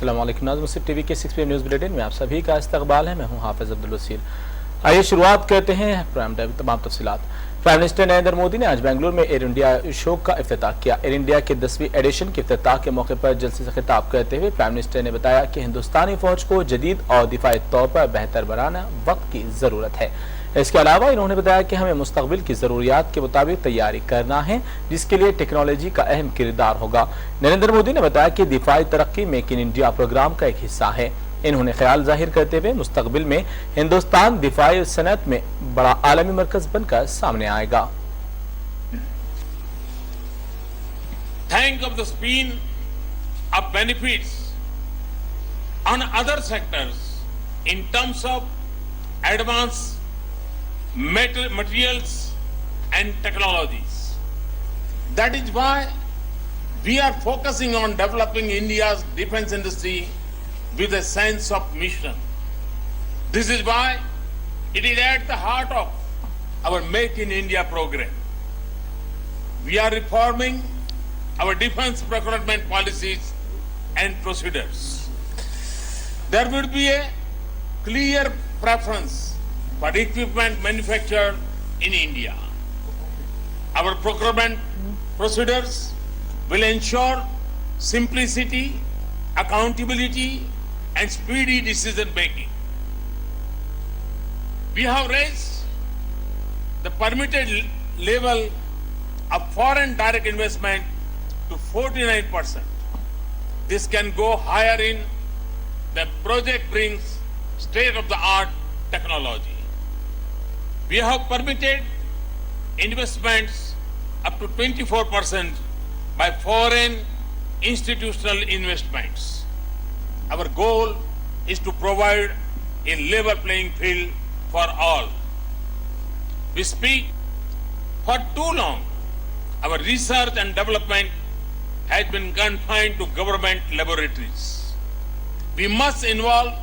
अस्सलाम वालेकुम नाज़रीन, मुस्लिम टीवी के 6 PM न्यूज़ बुलेटिन में आप सभी का इस्तकबाल है। मैं हूं हाफिज अब्दुल वसीर। आइए शुरुआत करते हैं प्राइम टाइम तमाम तफसीलात। प्राइम मिनिस्टर नरेंद्र मोदी ने आज बेंगलुरु में एयर इंडिया शो का इफ्तिताह किया। एयर इंडिया के 10वीं एडिशन के इफ्तिताह के मौके पर जलसे से खिताब करते हुए प्राइम मिनिस्टर ने बताया कि हिंदुस्तानी फौज को जदीद और दिफाई तौर पर बेहतर बनाना वक्त की जरूरत है। इसके अलावा इन्होंने बताया कि हमें मुस्तकबिल की जरूरियात के मुताबिक तैयारी करना है, जिसके लिए टेक्नोलॉजी का अहम किरदार होगा। नरेंद्र मोदी ने बताया कि दिफाई तरक्की मेक इन इंडिया प्रोग्राम का एक हिस्सा है। इन्होंने ख्याल जाहिर करते हुए मुस्तकबिल में हिंदुस्तान दिफाई सनत में बड़ा आलमी मरकज बनकर सामने आएगा। Think of the spin of benefits on other sectors in terms of advanced materials and technologies. That is why we are focusing on developing India's defense industry with a sense of mission. This is why it is at the heart of our Make in India program. We are reforming our defense procurement policies and procedures. There will be a clear preference for equipment manufactured in India. Our procurement procedures will ensure simplicity, accountability, and speedy decision making. We have raised the permitted level of foreign direct investment to 49%. This can go higher in the project brings state-of-the-art technology. We have permitted investments up to 24% by foreign institutional investments. Our goal is to provide a level playing field for all. We speak for too long. Our research and development has been confined to government laboratories. We must involve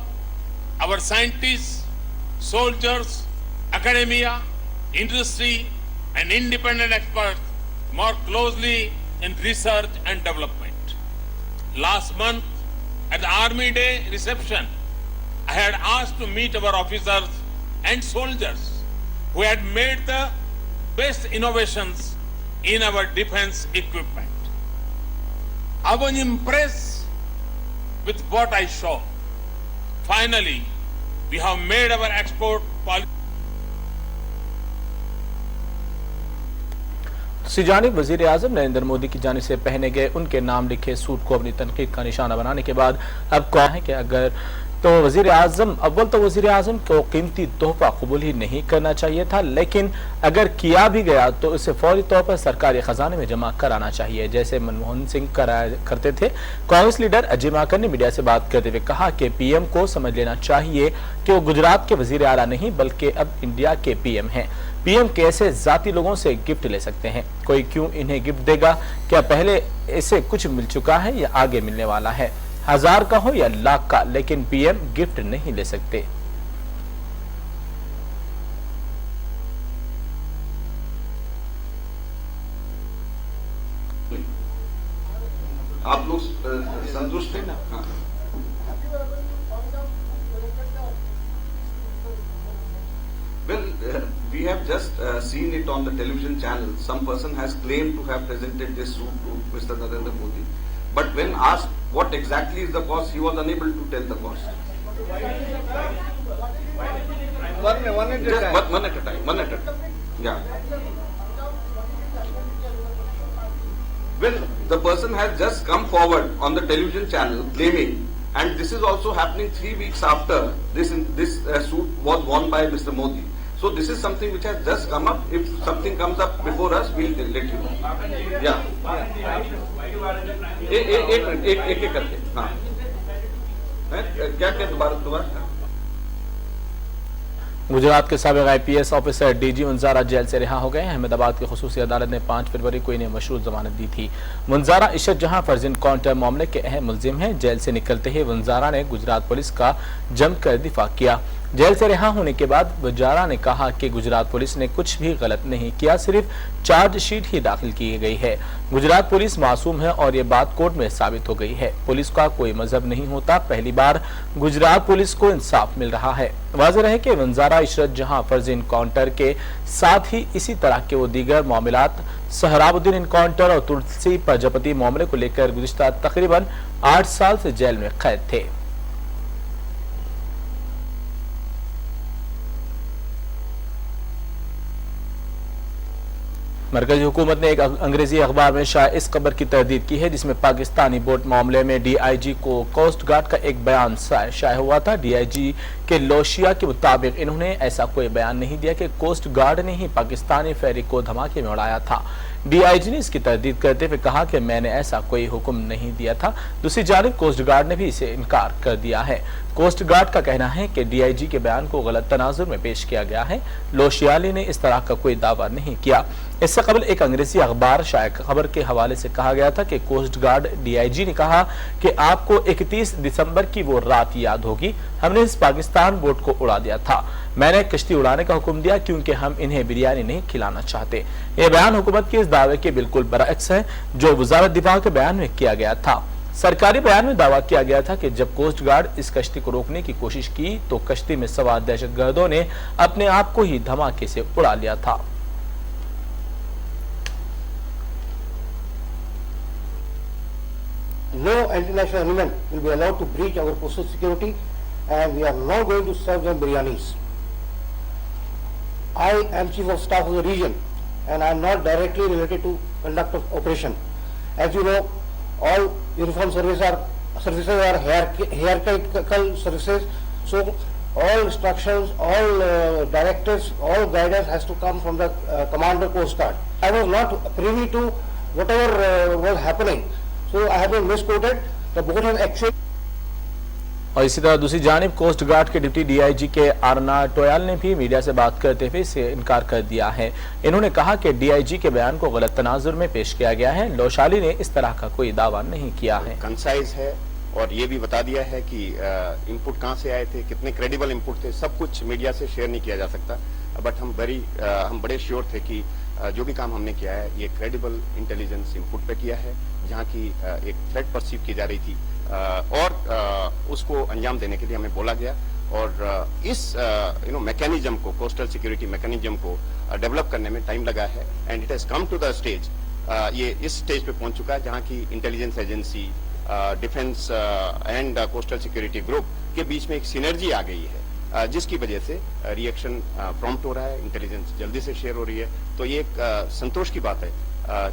our scientists, soldiers, academia, industry, and independent experts more closely in research and development. Last month, at the Army Day reception, I had asked to meet our officers and soldiers who had made the best innovations in our defense equipment. I was impressed with what I saw. Finally, we have made our export policy. दूसरी जानिब वजीर आजम नरेंद्र मोदी की जानिब से पहने गए उनके नाम लिखे सूट को अपनी तनकीद का निशाना बनाने के बाद अब कहा है कि अगर तो वजीर आजम को कीमती तोहफा कबूल ही नहीं करना चाहिए था, लेकिन अगर किया भी गया तो इसे फौरी तौर पर सरकारी खजाने में जमा कराना चाहिए, जैसे मनमोहन सिंह करते थे। कांग्रेस लीडर अजय माकन ने मीडिया से बात करते हुए कहा कि पीएम को समझ लेना चाहिए कि वो गुजरात के वजीर आला नहीं बल्कि अब इंडिया के पीएम हैं। पीएम कैसे जाती लोगों से गिफ्ट ले सकते हैं? कोई क्यों इन्हें गिफ्ट देगा? क्या पहले इसे कुछ मिल चुका है या आगे मिलने वाला है? 1000 का हो या लाख का, लेकिन पीएम गिफ्ट नहीं ले सकते। आप लोग संतुष्ट हैं ना? हाँ। Well, we have just seen it on the television channel. Some person has claimed to have presented this suit to Mr. Narendra Modi. But when asked what exactly is the cost, he was unable to tell the cost. One at a time. Yeah. Well, the person has just come forward on the television channel claiming, and this is also happening 3 weeks after this suit was worn by Mr. Modi. So this is something which has just come up. If something comes up before us, we'll let you know. Yeah. एक करके हाँ क्या दोबारा गुजरात के साबिक IPS officer DG मुंजारा jail से रिहा हो गए हैं। अहमदाबाद की खुसूसी अदालत ने 5 फरवरी को इन्हें मशरूत जमानत दी थी। मुंजारा इशत जहां फर्जी एनकाउंटर मामले के अहम मुलजिम हैं। जेल से निकलते ही मुंजारा ने गुजरात पुलिस का जमकर दिफा किया। जेल से रिहा होने के बाद वजारा ने कहा कि गुजरात पुलिस ने कुछ भी गलत नहीं किया, सिर्फ चार्जशीट ही दाखिल की गई है। गुजरात पुलिस मासूम है और ये बात कोर्ट में साबित हो गई है। पुलिस का कोई मजहब नहीं होता, पहली बार गुजरात पुलिस को इंसाफ मिल रहा है। वाज़ेह है कि वंजारा इशरत जहां फर्जी इनकाउंटर के साथ ही इसी तरह के वो दीगर मामलात सहराबुद्दीन इनकाउंटर और तुलसी प्रजापति मामले को लेकर गुज़िश्ता तकरीबन 8 साल से जेल में कैद थे। मरकजी हुकूमत ने एक अंग्रेजी अखबार में शायद इस खबर की तरदीद की है जिसमें पाकिस्तानी बोट मामले में डीआईजी को कोस्ट गार्ड का एक बयान शाया हुआ था। डीआईजी के लोशिया के मुताबिक इन्होंने ऐसा कोई बयान नहीं दिया कि कोस्ट गार्ड ने ही पाकिस्तानी फेरी को धमाके में उड़ाया था। डीआईजी ने इसकी तरदीद करते हुए कहा कि मैंने ऐसा कोई हुक्म नहीं दिया था। दूसरी जानिब कोस्ट गार्ड ने भी इसे इनकार कर दिया है। कोस्ट गार्ड का कहना है कि डीआईजी के बयान को गलत तनाजुर में पेश किया गया है। लोशियाली ने इस तरह का कोई दावा नहीं किया। इससे कबल एक अंग्रेजी अखबार शाया खबर के हवाले से कहा गया था कि कोस्ट गार्ड डीआईजी ने कहा कि आपको 31 दिसंबर की वो रात याद होगी, हमने इस पाकिस्तान बोट को उड़ा दिया था। मैंने कश्ती उड़ाने का हुक्म दिया क्योंकि हम इन्हें बिरयानी नहीं खिलाना चाहते। यह बयान हुकूमत के इस दावे के बिल्कुल बरअक्स है जो वजारत दिफा के बयान में किया गया था। सरकारी बयान में दावा किया गया था कि जब कोस्ट गार्ड इस कश्ती को रोकने की कोशिश की तो कश्ती में सवार दहशतगर्दों ने अपने आप को ही धमाके से उड़ा लिया था। No international element will be allowed to breach our coastal security, and we are not going to serve them biryanis. I am chief of staff of the region, and I am not directly related to conduct of operation. As you know, all uniform services are hierarchical services, so all instructions, all directives, all guidance has to come from the commander Coast Guard. I was not privy to whatever was happening. So I have been misquoted. The boat has actually. और इसी तरह दूसरी जानिब coast guard के deputy DIG के आरना टोयाल ने भी media से बात करते हुए इससे इनकार कर दिया है। इन्होंने कहा कि डीआईजी के बयान को गलत तनाजुर में पेश किया गया है। लोशाली ने इस तरह का कोई दावा नहीं किया है। कंसाइज है और ये भी बता दिया है कि इनपुट कहाँ से आए थे, कितने क्रेडिबल इनपुट थे, सब कुछ मीडिया से शेयर नहीं किया जा सकता। बट हम बड़े श्योर थे कि जो भी काम हमने किया है ये क्रेडिबल इंटेलिजेंस इनपुट पे किया है, जहाँ की एक थ्रेट परसीव की जा रही थी और उसको अंजाम देने के लिए हमें बोला गया। और इस मैकेनिज्म को, कोस्टल सिक्योरिटी मैकेनिज्म को डेवलप करने में टाइम लगा है and it has come to the stage, ये इस स्टेज पे पहुंच चुका है जहाँ की intelligence agency, defence and coastal security group के बीच में एक सिनर्जी आ गई है, जिसकी वजह से रिएक्शन प्रॉम्प्ट हो रहा है, इंटेलिजेंस जल्दी से शेयर हो रही है। तो ये एक संतोष की बात है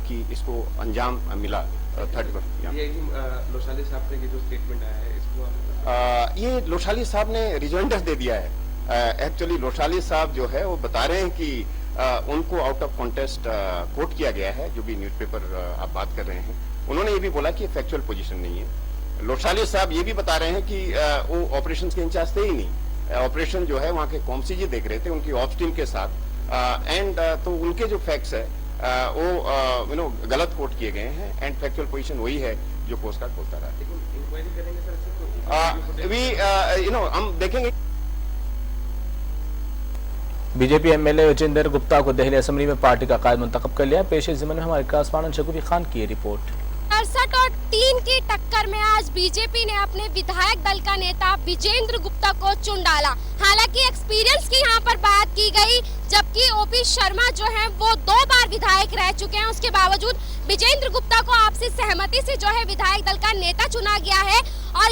कि इसको अंजाम मिला। लोशाली साहब ने जो स्टेटमेंट आया है इसको ये लोशाली साहब ने रिजोइंडर दे दिया है। एक्चुअली लोशाली साहब जो है वो बता रहे हैं कि उनको आउट ऑफ कॉन्टेस्ट कोट किया गया है, जो भी न्यूज़पेपर आप बात कर रहे हैं। उन्होंने ये भी बोला कि फैक्चुअल पोजीशन नहीं है। लोशाली साहब ये भी बता रहे हैं कि वो ऑपरेशन के इंचार्ज थे ही नहीं, ऑपरेशन जो है वहाँ के कॉमसी जी देख रहे थे उनकी ऑप्स टीम के साथ, एंड तो उनके जो फैक्ट्स है वो गलत कोट किए गए हैं एंड फैक्चुअल पोजीशन वही है जो कोस्ट गार्ड बोलता रहा है। हम देखेंगे। बीजेपी एमएलए विजेंद्र गुप्ता को दिल्ली असेंबली में पार्टी का कायद मुंतखब कर लिया। पेश ज़िम्मन में हमारे कॉरेस्पॉन्डेंट शगुफी खान की रिपोर्ट। 68 और 3 की टक्कर में आज बीजेपी ने अपने विधायक दल का नेता विजेंद्र गुप्ता को चुन डाला। हालांकि एक्सपीरियंस की यहाँ पर बात की गई, जबकि ओपी शर्मा जो है वो 2 बार विधायक रह चुके हैं, उसके बावजूद विजेंद्र गुप्ता को आपसी सहमति से जो है विधायक दल का नेता चुना गया है। और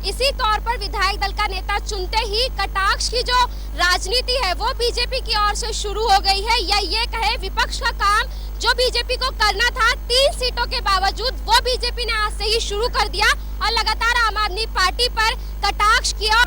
इसी तौर पर विधायक दल का नेता चुनते ही कटाक्ष की जो राजनीति है वो बीजेपी की ओर से शुरू हो गई है, या ये कहे विपक्ष का काम जो बीजेपी को करना था 3 सीटों के बावजूद वो बीजेपी ने आज से ही शुरू कर दिया और लगातार आम आदमी पार्टी पर कटाक्ष किया।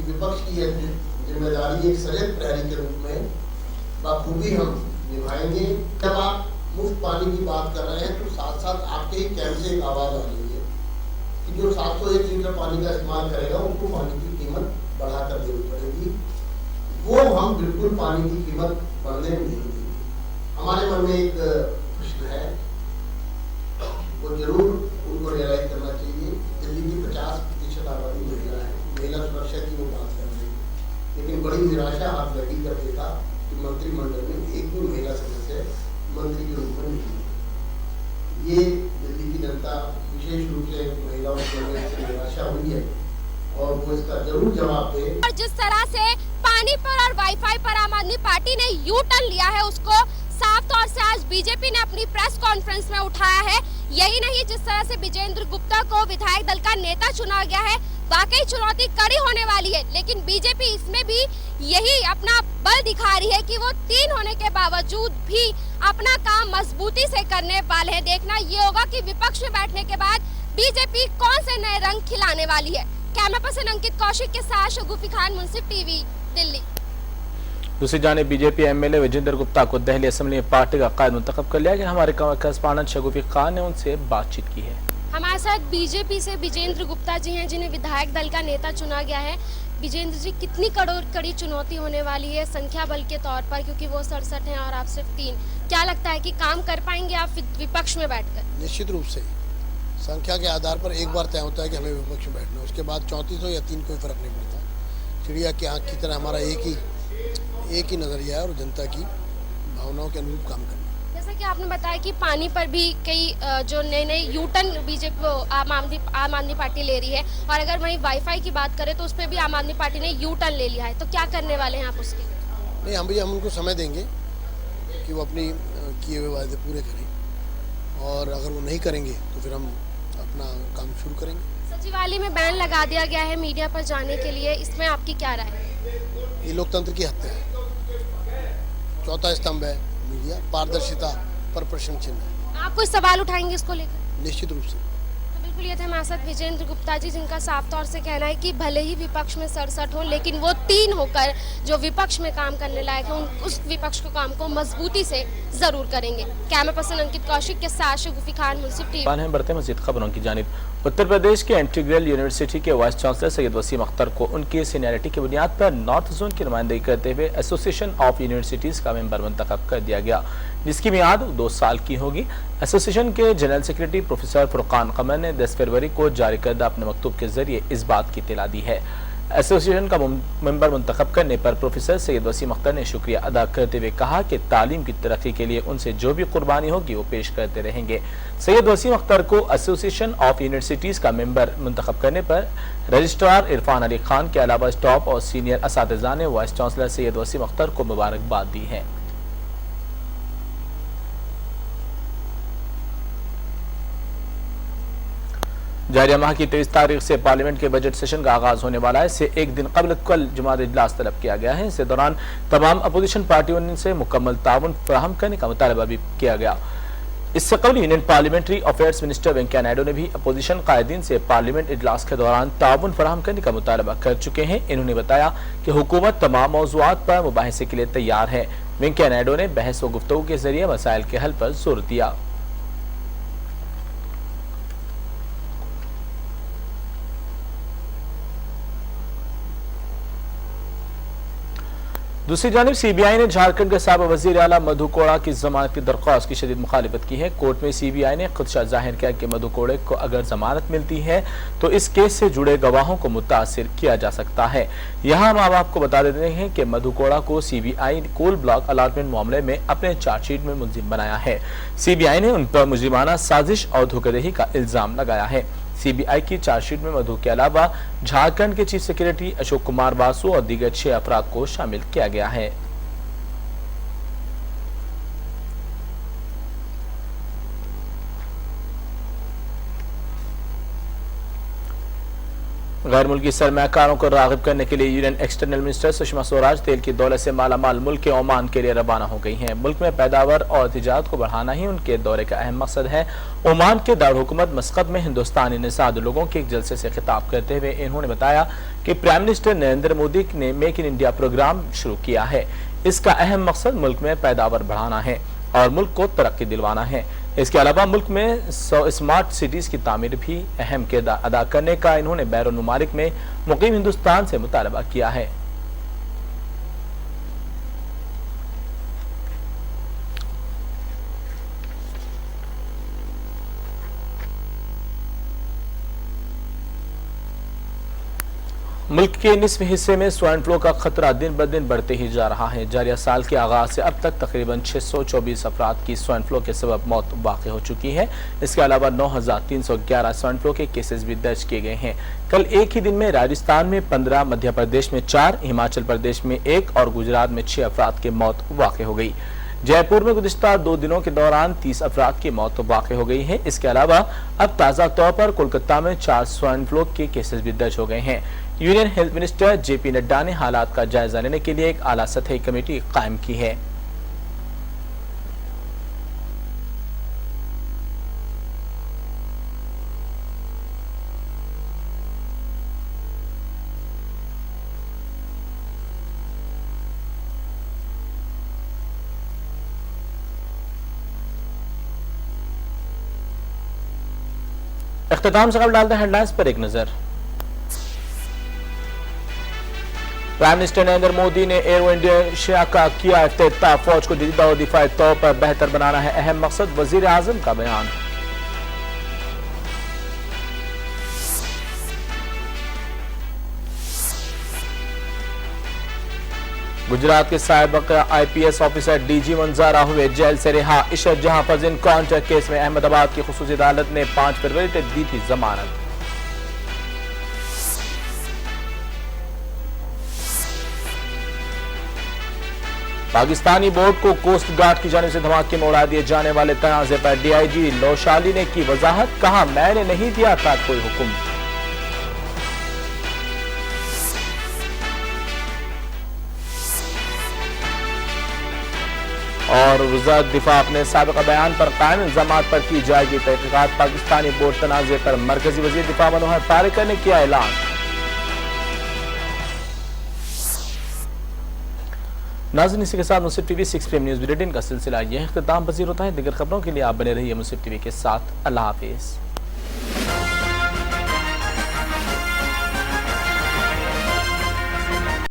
विपक्ष की जिम्मेदारी एक सजग प्रहरी के रूप में बखूबी हम निभाएंगे। जब आप मुफ्त पानी की बात कर रहे हैं तो साथ साथ आपके ही कैंप से एक आवाज आ रही है कि जो 701 लीटर पानी का इस्तेमाल करेगा उनको पानी की कीमत बढ़ाकर देनी पड़ेगी। वो हम बिल्कुल पानी की कीमत बढ़ने नहीं देंगे। हमारे मन में एक प्रश्न है, वो जरूर उनको रियलाइज करना चाहिए। दिल्ली की 50% आबादी महिला है, महिला सुरक्षा की वो बात कर रही है, लेकिन बड़ी निराशा आप लगी कर देखा कि मंत्रिमंडल में एक भी महिला सदस्य मंत्री के रूप में नहीं। ये दिल्ली की जनता विशेष रूप से महिलाओं से निराशा हुई है और वो इसका जरूर जवाब दे। और जिस तरह से पानी पर और वाईफाई पर आम आदमी पार्टी ने यू टर्न लिया है, उसको साफ तौर से आज बीजेपी ने अपनी प्रेस कॉन्फ्रेंस में उठाया है। यही नहीं, जिस तरह से विजेंद्र गुप्ता को विधायक दल का नेता चुना गया है, वाकई चुनौती कड़ी होने वाली है। लेकिन बीजेपी इसमें भी यही अपना बल दिखा रही है कि वो 3 होने के बावजूद भी अपना काम मजबूती से करने वाले हैं। देखना ये होगा कि विपक्ष में बैठने के बाद बीजेपी कौन से नए रंग खिलाने वाली है। कैमरा पर्सन अंकित कौशिक के साथ शगुफी खान, मुंसिफ टीवी, दिल्ली। दूसरी जानिब बीजेपी एमएलए विजेंद्र गुप्ता को दिल्ली असेंबली में पार्टी का कायद मुंतखब कर लिया गया। हमारे कॉरेस्पॉन्डेंट शगुफी खान ने उनसे बातचीत की है। हमारे साथ बीजेपी से विजेंद्र गुप्ता जी हैं, जिन्हें विधायक दल का नेता चुना गया है। विजेंद्र जी, कितनी कड़ी चुनौती होने वाली है संख्या बल के तौर पर, क्योंकि वो 67 हैं और आप सिर्फ 3। क्या लगता है कि काम कर पाएंगे आप विपक्ष में बैठकर? निश्चित रूप से संख्या के आधार पर एक बार तय होता है कि हमें विपक्ष में बैठना, उसके बाद 34 हो या 3 कोई फर्क नहीं पड़ता। चिड़िया की आंख की तरह हमारा एक ही नजरिया है और जनता की भावनाओं के अनुरूप काम करना। जैसा कि आपने बताया कि पानी पर भी कई जो नए यू टर्न बीजेपी आम आदमी पार्टी ले रही है, और अगर वहीं वाईफाई की बात करें तो उस पर भी आम आदमी पार्टी ने यू टर्न ले लिया है, तो क्या करने वाले हैं आप उसके? नहीं, हम उनको समय देंगे कि वो अपनी किए हुए वायदे पूरे करें, और अगर वो नहीं करेंगे तो फिर हम अपना काम शुरू करेंगे। सचिवालय में बैन लगा दिया गया है मीडिया पर जाने के लिए, इसमें आपकी क्या राय है? ये लोकतंत्र की हत्या है। चौथा स्तंभ है मीडिया, पारदर्शिता पर प्रश्न चिन्ह है। आप कोई सवाल उठाएंगे इसको लेकर? निश्चित रूप से। तो बिल्कुल, ये थे हमारे साथ विजेंद्र गुप्ता जी, जिनका साफ तौर से कहना है कि भले ही विपक्ष में 67 हो, लेकिन वो 3 होकर जो विपक्ष में काम करने लायक है, उस विपक्ष के काम को मजबूती से जरूर करेंगे। कैमरा पर्सन अंकित कौशिक के साथ शगुफी खान, मुंसिफ टीवी। बढ़ते मजीद खबरों की जानिब। उत्तर प्रदेश के इंटीग्रल यूनिवर्सिटी के वाइस चांसलर सैयद वसीम अख्तर को उनकी सीनियरिटी की बुनियाद पर नॉर्थ जोन की नुमाइंदगी करते हुए एसोसिएशन ऑफ यूनिवर्सिटीज का मेंबर मुंतखब कर दिया गया, जिसकी मियाद 2 साल की होगी। एसोसिएशन के जनरल सेक्रेटरी प्रोफेसर फुरकान कमर ने 10 फरवरी को जारी करदा अपने मकतूब के जरिए इस बात की इत्तला दी है। एसोसिएशन का मेंबर मुंतखब करने पर प्रोफेसर सैयद वसीम अख्तर ने शुक्रिया अदा करते हुए कहा कि तालीम की तरक्की के लिए उनसे जो भी कुर्बानी होगी वो पेश करते रहेंगे। सैयद वसीम अख्तर को एसोसिएशन ऑफ यूनिवर्सिटीज का मेंबर मुंतखब करने पर रजिस्ट्रार इरफान अली खान के अलावा स्टाफ और सीनियर असातिज़ा ने वाइस चांसलर सैयद वसीम अख्तर को मुबारकबाद दी है। जारी माह की 23 तारीख से पार्लियामेंट के बजट सेशन का आगाज होने वाला है। इससे एक दिन कबल कल जुमात इजलास तलब किया गया है। इसके दौरान तमाम अपोजिशन पार्टियों से मुकम्मल ताउन फराहम करने का मुतालबा भी किया गया। इससे कबल union parliamentary affairs minister Venkaiah Naidu ने भी अपोजिशन कायदीन से पार्लियामेंट इजलास के दौरान ताउन फराहम करने का मुतालबा कर चुके हैं। इन्होंने बताया कि हुकूमत तमाम मौज़ूआत पर मुबाहिसे के लिए तैयार है। वेंकैया नायडू ने बहस व गुफ्तगू के जरिए मसाइल के हल पर जोर दिया। दूसरी जानिब सीबीआई ने झारखंड के साबिक़ वज़ीर आला मधु कोड़ा की जमानत की दरख्वास्त की शदीद मुखालिफत की है। कोर्ट में सीबीआई ने खुदशा जाहिर किया कि मधु कोड़े को अगर जमानत मिलती है तो इस केस से जुड़े गवाहों को मुतासिर किया जा सकता है। यहाँ हम आपको बता देते हैं कि मधु कोड़ा को सीबीआई कोल ब्लॉक अलाटमेंट मामले में अपने चार्जशीट में मुलजिम बनाया है। सीबीआई ने उन पर मुजरिमाना साजिश और धोखाधड़ी का इल्जाम लगाया है। सीबीआई की चार्जशीट में मधु के अलावा झारखंड के चीफ सेक्रेटरी अशोक कुमार बासु और दीगर 6 अफराद को शामिल किया गया है। गैर मुल्की सरमायाकारों को राग़िब करने के लिए union external minister Sushma Swaraj तेल की दौलत से मालामाल मुल्क के ओमान के लिए रवाना हो गई हैं। मुल्क में पैदावार और तिजारत को बढ़ाना ही उनके दौरे का अहम मकसद है। ओमान के दारुल-हुकूमत मस्कत में हिंदुस्तानी निसाद लोगों के एक जलसे से खिताब करते हुए इन्होंने बताया कि प्राइम मिनिस्टर नरेंद्र मोदी ने मेक इन इंडिया प्रोग्राम शुरू किया है। इसका अहम मकसद मुल्क में पैदावार बढ़ाना है और मुल्क को तरक्की दिलवाना है। इसके अलावा मुल्क में 100 स्मार्ट सिटीज की तामीर भी अहम किरदार अदा करने का इन्होंने बैरून ममालिक में मुकीम हिंदुस्तान से मुतालबा किया है। मुल्क के निसफ हिस्से में स्वाइन फ्लू का खतरा दिन ब दिन बढ़ते ही जा रहा है। जारिया साल के आगाज से अब तक तकरीबन 624 अफराद की स्वाइन फ्लू के सबब मौत वाक़ हो चुकी है। इसके अलावा 9311 स्वाइन फ्लू के केसेस भी दर्ज किए गए हैं। कल एक ही दिन में राजस्थान में 15, मध्य प्रदेश में 4, हिमाचल प्रदेश में 1 और गुजरात में 6 अफराद की मौत वाक़ हो गई। जयपुर में गुज़िश्ता 2 दिनों के दौरान 30 अफराद की मौत वाक़ हो गई है। इसके अलावा अब ताज़ा तौर पर कोलकाता में 4 स्वाइन फ्लू के केसेस भी दर्ज हो गए हैं। Union health minister JP Nadda ने हालात का जायजा लेने के लिए एक आला सतही कमेटी कायम की है। इख्तिताम से कबल डालते हैं हेडलाइंस पर एक नजर। प्राइम मिनिस्टर नरेंद्र मोदी ने एरो इंडिया का किया इफ्तिताह। फौज को जदीद और दिफाई तौर पर बेहतर बनाना है अहम मकसद, वजीर आजम का बयान। गुजरात के साबिक IPS ऑफिसर DG वंजारा हुए जेल से रिहा। इशरत जहां फर्ज एनकाउंटर केस में अहमदाबाद की खुसूसी अदालत ने 5 फरवरी तक दी थी जमानत। पाकिस्तानी बोट को कोस्ट गार्ड की जानिब से धमाके में उड़ा दिए जाने वाले तनाजे पर DIG लोशाली ने की वजाहत, कहा मैंने नहीं दिया था कोई हुक्म। और वज़ारत दिफा अपने साबिक़ा बयान पर कायम इल्जामात पर की जाएगी तहकीकात। पाकिस्तानी बोट तनाजे पर मरकजी वज़ीर दिफा मनोहर पारिकर ने किया ऐलान। नाज़रीन, इसी के साथ मुंसिफ TV 6 PM न्यूज़ बुलेटिन का सिलसिला यह इख्तिताम पजीर होता है। दीगर खबरों के लिए आप बने रहिए मुंसिफ TV के साथ। अल्लाह हाफिज़।